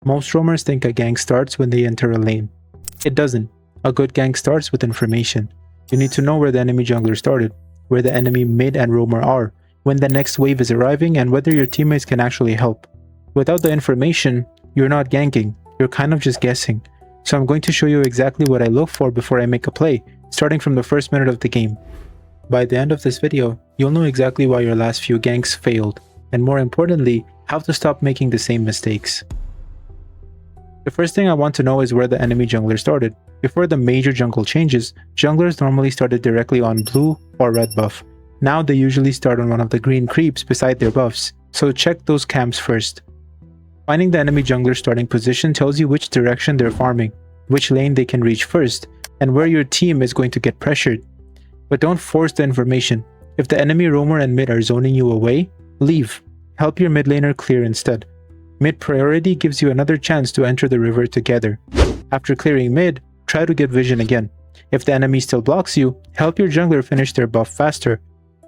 Most roamers think a gank starts when they enter a lane. It doesn't. A good gank starts with information. You need to know where the enemy jungler started, where the enemy mid and roamer are, when the next wave is arriving, and whether your teammates can actually help. Without the information, you're not ganking, you're kind of just guessing. So I'm going to show you exactly what I look for before I make a play, starting from the first minute of the game. By the end of this video, you'll know exactly why your last few ganks failed, and more importantly, how to stop making the same mistakes. The first thing I want to know is where the enemy jungler started. Before the major jungle changes, junglers normally started directly on blue or red buff. Now they usually start on one of the green creeps beside their buffs, so check those camps first. Finding the enemy jungler starting position tells you which direction they're farming, which lane they can reach first, and where your team is going to get pressured. But don't force the information. If the enemy roamer and mid are zoning you away, leave. Help your mid laner clear instead. Mid priority gives you another chance to enter the river together. After clearing mid, try to get vision again. If the enemy still blocks you, help your jungler finish their buff faster.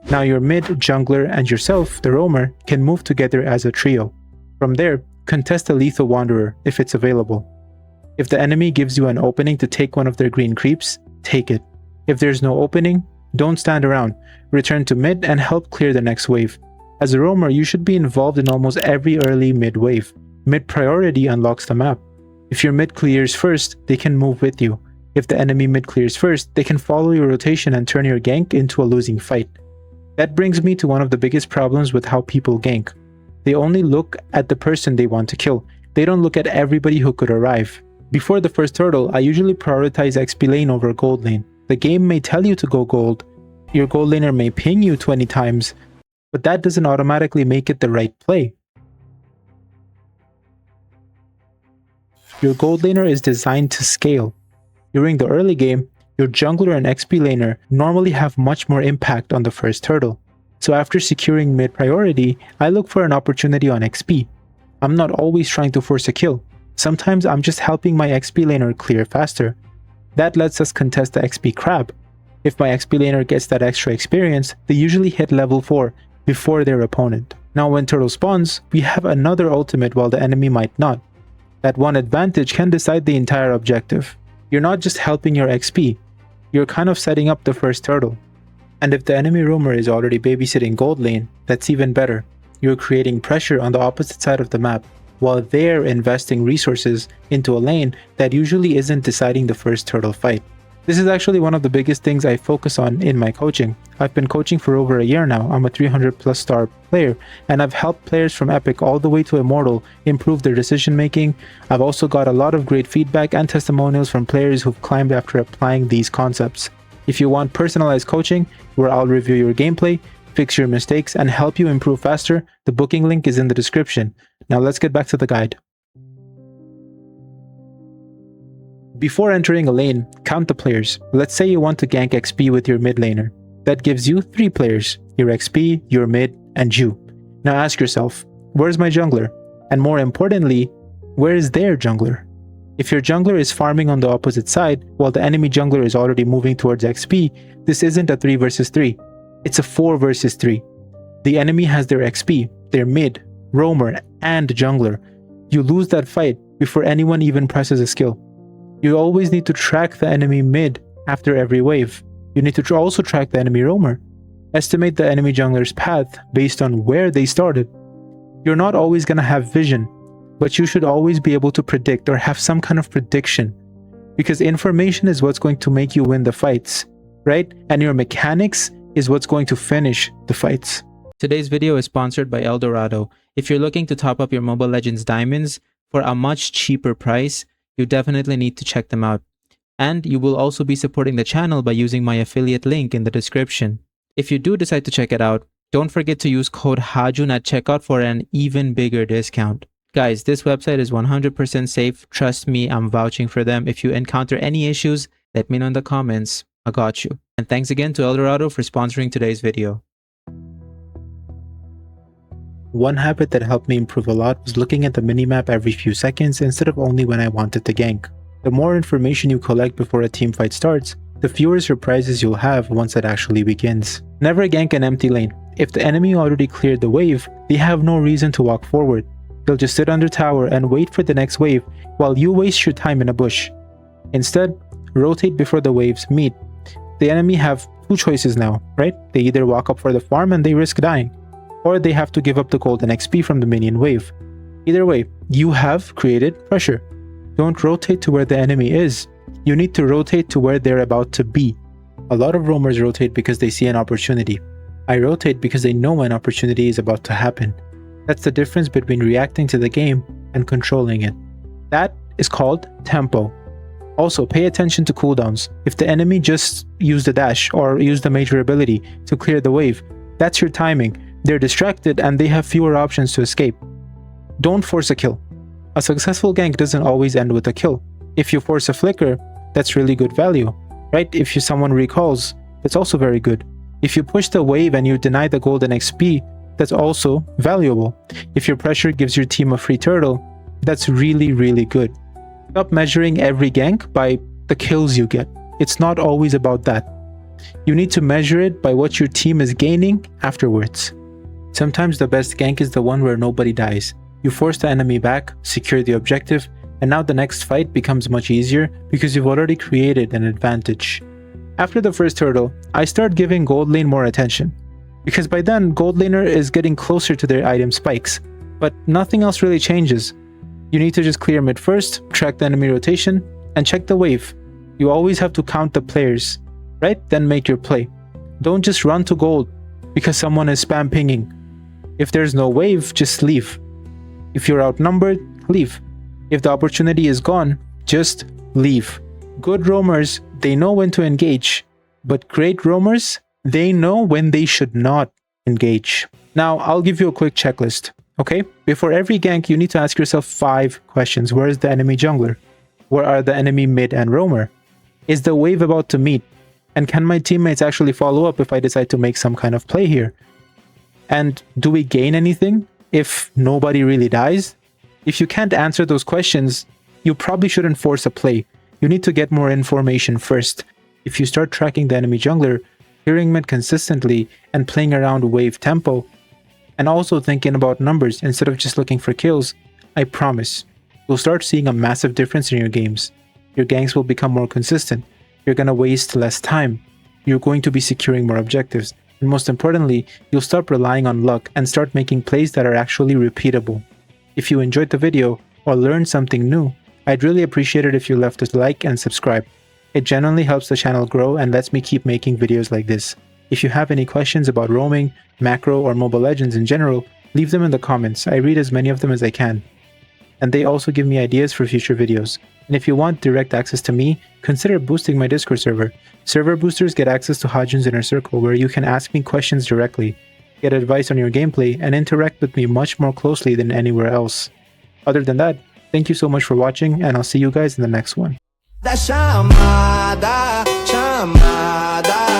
Now your mid, jungler, and yourself, the roamer, can move together as a trio. From there, contest a lethal wanderer if it's available. If the enemy gives you an opening to take one of their green creeps, take it. If there's no opening, don't stand around. Return to mid and help clear the next wave. As a roamer, you should be involved in almost every early mid wave. Mid priority unlocks the map. If your mid clears first, they can move with you. If the enemy mid clears first, they can follow your rotation and turn your gank into a losing fight. That brings me to one of the biggest problems with how people gank. They only look at the person they want to kill. They don't look at everybody who could arrive. Before the first turtle, I usually prioritize XP lane over gold lane. The game may tell you to go gold. Your gold laner may ping you 20 times, but that doesn't automatically make it the right play. Your gold laner is designed to scale. During the early game, your jungler and XP laner normally have much more impact on the first turtle. So after securing mid priority, I look for an opportunity on XP. I'm not always trying to force a kill. Sometimes I'm just helping my XP laner clear faster. That lets us contest the XP crab. If my XP laner gets that extra experience, they usually hit level 4 before their opponent. Now when turtle spawns, we have another ultimate while the enemy might not. That one advantage can decide the entire objective. You're not just helping your XP, you're kind of setting up the first turtle. And if the enemy roamer is already babysitting gold lane, that's even better. You're creating pressure on the opposite side of the map, while they're investing resources into a lane that usually isn't deciding the first turtle fight. This is actually one of the biggest things I focus on in my coaching. I've been coaching for over a year now. I'm a 300+ star player, and I've helped players from Epic all the way to Immortal improve their decision making. I've also got a lot of great feedback and testimonials from players who've climbed after applying these concepts. If you want personalized coaching, where I'll review your gameplay, fix your mistakes, and help you improve faster, the booking link is in the description. Now let's get back to the guide. Before entering a lane, count the players. Let's say you want to gank XP with your mid laner. That gives you 3 players, your XP, your mid, and you. Now ask yourself, where's my jungler? And more importantly, where is their jungler? If your jungler is farming on the opposite side, while the enemy jungler is already moving towards XP, this isn't a 3 versus 3. It's a 4 versus 3. The enemy has their XP, their mid, roamer, and jungler. You lose that fight before anyone even presses a skill. You always need to track the enemy mid after every wave. You need to also track the enemy roamer. Estimate the enemy jungler's path based on where they started. You're not always going to have vision, but you should always be able to predict or have some kind of prediction, because information is what's going to make you win the fights, right? And your mechanics is what's going to finish the fights. Today's video is sponsored by Eldorado. If you're looking to top up your Mobile Legends diamonds for a much cheaper price, you definitely need to check them out. And you will also be supporting the channel by using my affiliate link in the description. If you do decide to check it out, don't forget to use code HAJUN at checkout for an even bigger discount. Guys, this website is 100% safe. Trust me, I'm vouching for them. If you encounter any issues, let me know in the comments. I got you. And thanks again to Eldorado for sponsoring today's video. One habit that helped me improve a lot was looking at the minimap every few seconds instead of only when I wanted to gank. The more information you collect before a teamfight starts, the fewer surprises you'll have once it actually begins. Never gank an empty lane. If the enemy already cleared the wave, they have no reason to walk forward. They'll just sit under tower and wait for the next wave while you waste your time in a bush. Instead, rotate before the waves meet. The enemy have two choices now, right? They either walk up for the farm and they risk dying, or they have to give up the golden XP from the minion wave. Either way, you have created pressure. Don't rotate to where the enemy is. You need to rotate to where they're about to be. A lot of roamers rotate because they see an opportunity. I rotate because they know an opportunity is about to happen. That's the difference between reacting to the game and controlling it. That is called tempo. Also, pay attention to cooldowns. If the enemy just used a dash or used a major ability to clear the wave, that's your timing. They're distracted and they have fewer options to escape. Don't force a kill. A successful gank doesn't always end with a kill. If you force a flicker, that's really good value, right? If someone recalls, that's also very good. If you push the wave and you deny the golden XP, that's also valuable. If your pressure gives your team a free turtle, that's really, really good. Stop measuring every gank by the kills you get. It's not always about that. You need to measure it by what your team is gaining afterwards. Sometimes the best gank is the one where nobody dies. You force the enemy back, secure the objective, and now the next fight becomes much easier because you've already created an advantage. After the first turtle, I start giving gold lane more attention, because by then gold laner is getting closer to their item spikes, but nothing else really changes. You need to just clear mid first, track the enemy rotation, and check the wave. You always have to count the players, right? Then make your play. Don't just run to gold because someone is spam pinging. If there's no wave, just leave. If you're outnumbered, leave. If the opportunity is gone, just leave. Good roamers, they know when to engage, but great roamers, they know when they should not engage. Now, I'll give you a quick checklist, okay? Before every gank, you need to ask yourself 5 questions. Where is the enemy jungler? Where are the enemy mid and roamer? Is the wave about to meet? And can my teammates actually follow up if I decide to make some kind of play here? And do we gain anything if nobody really dies? If you can't answer those questions, you probably shouldn't force a play. You need to get more information first. If you start tracking the enemy jungler, clearing mid consistently, and playing around wave tempo, and also thinking about numbers instead of just looking for kills, I promise, you'll start seeing a massive difference in your games. Your ganks will become more consistent. You're gonna waste less time. You're going to be securing more objectives. And most importantly, you'll stop relying on luck and start making plays that are actually repeatable. If you enjoyed the video or learned something new, I'd really appreciate it if you left a like and subscribe. It genuinely helps the channel grow and lets me keep making videos like this. If you have any questions about roaming, macro, or Mobile Legends in general, leave them in the comments. I read as many of them as I can. And they also give me ideas for future videos. And if you want direct access to me, consider boosting my Discord server. Server boosters get access to Hajun's Inner Circle, where you can ask me questions directly, get advice on your gameplay, and interact with me much more closely than anywhere else. Other than that, thank you so much for watching, and I'll see you guys in the next one. Da chamada, chamada.